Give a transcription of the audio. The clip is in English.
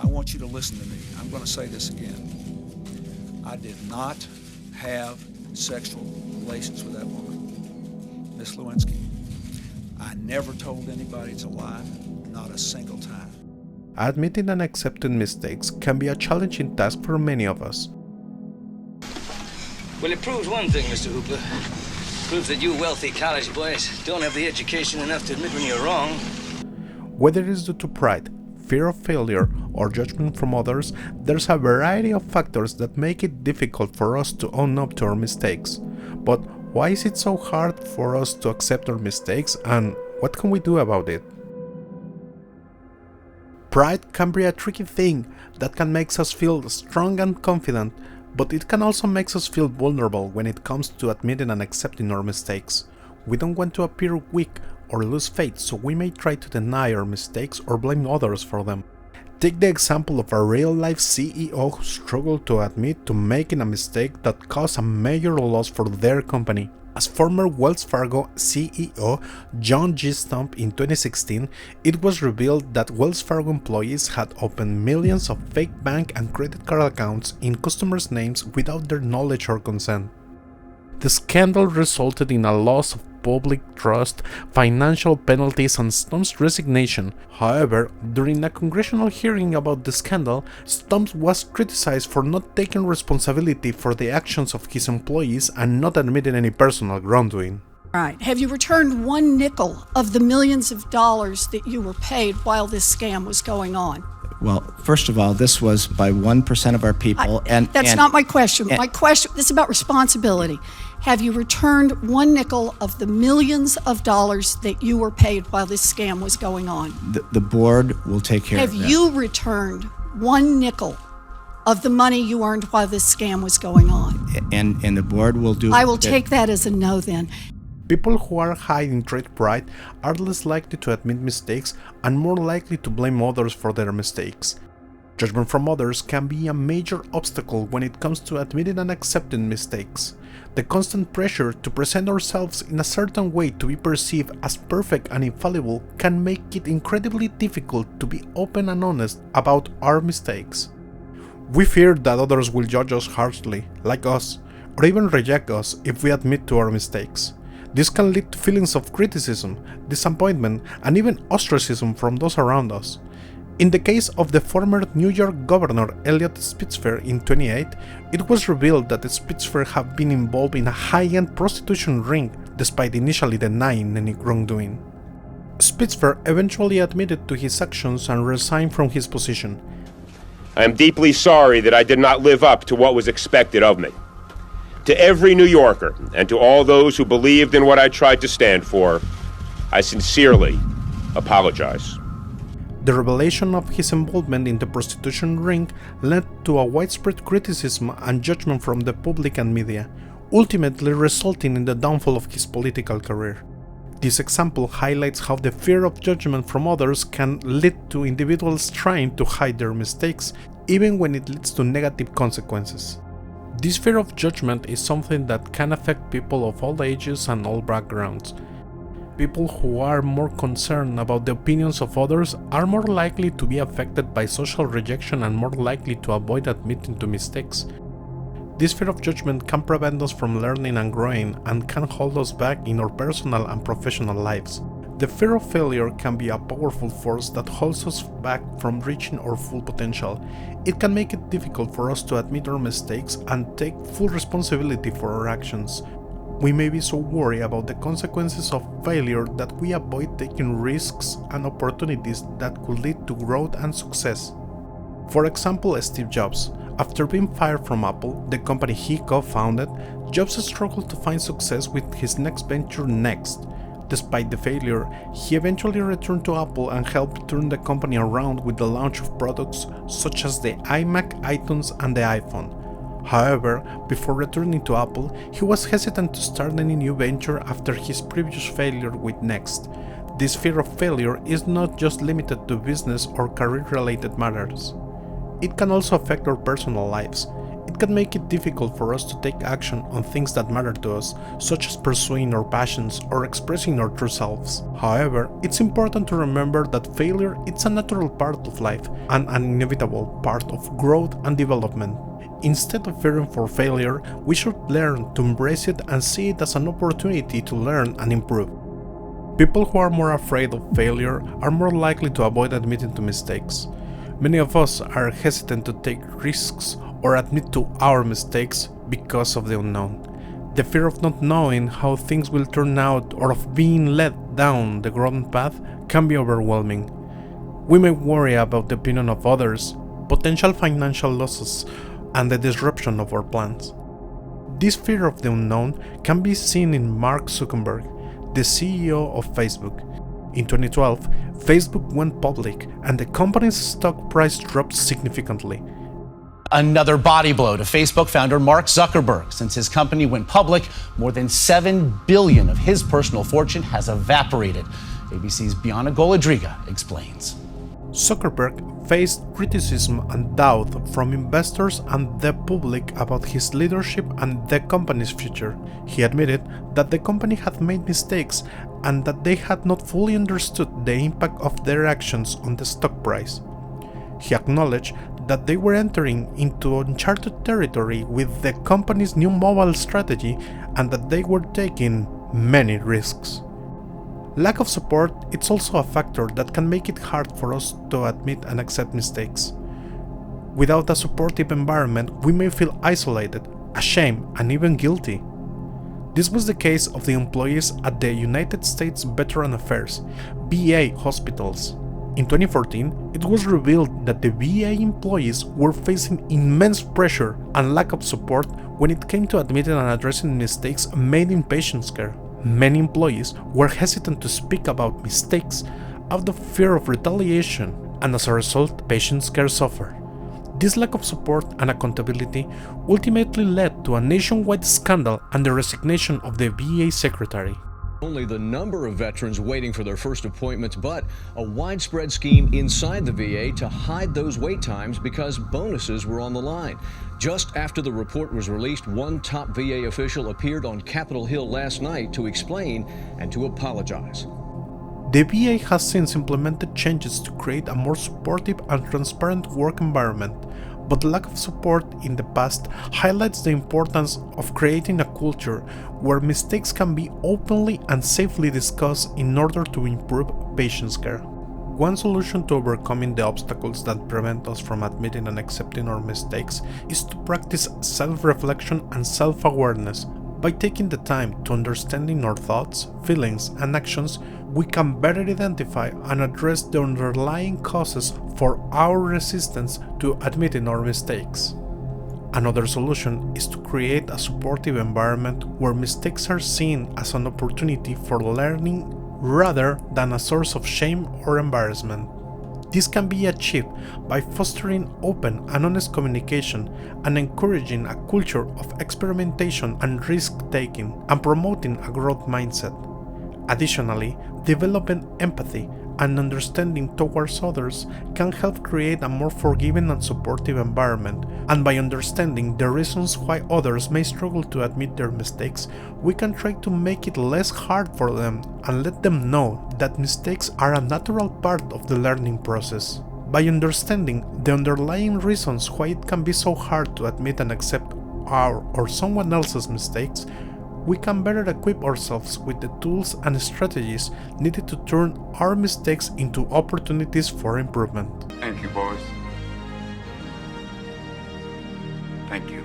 I want you to listen to me. I'm going to say this again. I did not have sexual relations with that woman, Miss Lewinsky. I never told anybody to lie, not a single time. Admitting and accepting mistakes can be a challenging task for many of us. Well, it proves one thing, Mr. Hooper. It proves that you wealthy college boys don't have the education enough to admit when you're wrong. Whether it is due to pride, fear of failure, or judgment from others, there's a variety of factors that make it difficult for us to own up to our mistakes. But why is it so hard for us to accept our mistakes, and what can we do about it? Pride can be a tricky thing that can make us feel strong and confident, but it can also make us feel vulnerable when it comes to admitting and accepting our mistakes. We don't want to appear weak or lose faith, so we may try to deny our mistakes or blame others for them. Take the example of a real-life CEO who struggled to admit to making a mistake that caused a major loss for their company. As former Wells Fargo CEO John G. Stump in 2016, it was revealed that Wells Fargo employees had opened millions of fake bank and credit card accounts in customers' names without their knowledge or consent. The scandal resulted in a loss of public trust, financial penalties, and Stump's resignation. However, during a congressional hearing about the scandal, Stump was criticized for not taking responsibility for the actions of his employees and not admitting any personal wrongdoing. Right. Have you returned one nickel of the millions of dollars that you were paid while this scam was going on? Well, first of all, this was by 1% of our people. That's not my question. My question, this is about responsibility. Have you returned one nickel of the millions of dollars that you were paid while this scam was going on? The board will take care of that. Have you returned one nickel of the money you earned while this scam was going on? And the board will do... I will take that as a no then. People who are high in trade pride are less likely to admit mistakes and more likely to blame others for their mistakes. Judgment from others can be a major obstacle when it comes to admitting and accepting mistakes. The constant pressure to present ourselves in a certain way to be perceived as perfect and infallible can make it incredibly difficult to be open and honest about our mistakes. We fear that others will judge us harshly, like us, or even reject us if we admit to our mistakes. This can lead to feelings of criticism, disappointment, and even ostracism from those around us. In the case of the former New York Governor Eliot Spitzer in 2008, it was revealed that Spitzer had been involved in a high-end prostitution ring despite initially denying any wrongdoing. Spitzer eventually admitted to his actions and resigned from his position. I am deeply sorry that I did not live up to what was expected of me. To every New Yorker and to all those who believed in what I tried to stand for, I sincerely apologize. The revelation of his involvement in the prostitution ring led to a widespread criticism and judgment from the public and media, ultimately resulting in the downfall of his political career. This example highlights how the fear of judgment from others can lead to individuals trying to hide their mistakes, even when it leads to negative consequences. This fear of judgment is something that can affect people of all ages and all backgrounds. People who are more concerned about the opinions of others are more likely to be affected by social rejection and more likely to avoid admitting to mistakes. This fear of judgment can prevent us from learning and growing and can hold us back in our personal and professional lives. The fear of failure can be a powerful force that holds us back from reaching our full potential. It can make it difficult for us to admit our mistakes and take full responsibility for our actions. We may be so worried about the consequences of failure that we avoid taking risks and opportunities that could lead to growth and success. For example, Steve Jobs. After being fired from Apple, the company he co-founded, Jobs struggled to find success with his next venture Next. Despite the failure, he eventually returned to Apple and helped turn the company around with the launch of products such as the iMac, iTunes, and the iPhone. However, before returning to Apple, he was hesitant to start any new venture after his previous failure with Next. This fear of failure is not just limited to business or career-related matters. It can also affect our personal lives. It It can make it difficult for us to take action on things that matter to us, such as pursuing our passions or expressing our true selves. However, it's important to remember that failure is a natural part of life and an inevitable part of growth and development. Instead of fearing for failure, we should learn to embrace it and see it as an opportunity to learn and improve. People who are more afraid of failure are more likely to avoid admitting to mistakes. Many of us are hesitant to take risks or admit to our mistakes because of the unknown. The fear of not knowing how things will turn out or of being led down the wrong path can be overwhelming. We may worry about the opinion of others, potential financial losses, and the disruption of our plans. This fear of the unknown can be seen in Mark Zuckerberg, the CEO of Facebook. In 2012, Facebook went public and the company's stock price dropped significantly. Another body blow to Facebook founder Mark Zuckerberg. Since his company went public, more than $7 billion of his personal fortune has evaporated. ABC's Bianna Golodriga explains. Zuckerberg faced criticism and doubt from investors and the public about his leadership and the company's future. He admitted that the company had made mistakes and that they had not fully understood the impact of their actions on the stock price. He acknowledged that they were entering into uncharted territory with the company's new mobile strategy and that they were taking many risks. Lack of support is also a factor that can make it hard for us to admit and accept mistakes. Without a supportive environment, we may feel isolated, ashamed, and even guilty. This was the case of the employees at the United States Veteran Affairs, VA hospitals. In 2014, it was revealed that the VA employees were facing immense pressure and lack of support when it came to admitting and addressing mistakes made in patient care. Many employees were hesitant to speak about mistakes out of fear of retaliation, and as a result, patient care suffered. This lack of support and accountability ultimately led to a nationwide scandal and the resignation of the VA secretary. Only the number of veterans waiting for their first appointments, but a widespread scheme inside the VA to hide those wait times because bonuses were on the line. Just after the report was released, one top VA official appeared on Capitol Hill last night to explain and to apologize. The VA has since implemented changes to create a more supportive and transparent work environment, but the lack of support in the past highlights the importance of creating a culture where mistakes can be openly and safely discussed in order to improve patient care. One solution to overcoming the obstacles that prevent us from admitting and accepting our mistakes is to practice self-reflection and self-awareness. By taking the time to understanding our thoughts, feelings, and actions, we can better identify and address the underlying causes for our resistance to admitting our mistakes. Another solution is to create a supportive environment where mistakes are seen as an opportunity for learning rather than a source of shame or embarrassment. This can be achieved by fostering open and honest communication and encouraging a culture of experimentation and risk-taking and promoting a growth mindset. Additionally, developing empathy and understanding towards others can help create a more forgiving and supportive environment, and by understanding the reasons why others may struggle to admit their mistakes, we can try to make it less hard for them and let them know that mistakes are a natural part of the learning process. By understanding the underlying reasons why it can be so hard to admit and accept our or someone else's mistakes, we can better equip ourselves with the tools and strategies needed to turn our mistakes into opportunities for improvement. Thank you, boys. Thank you.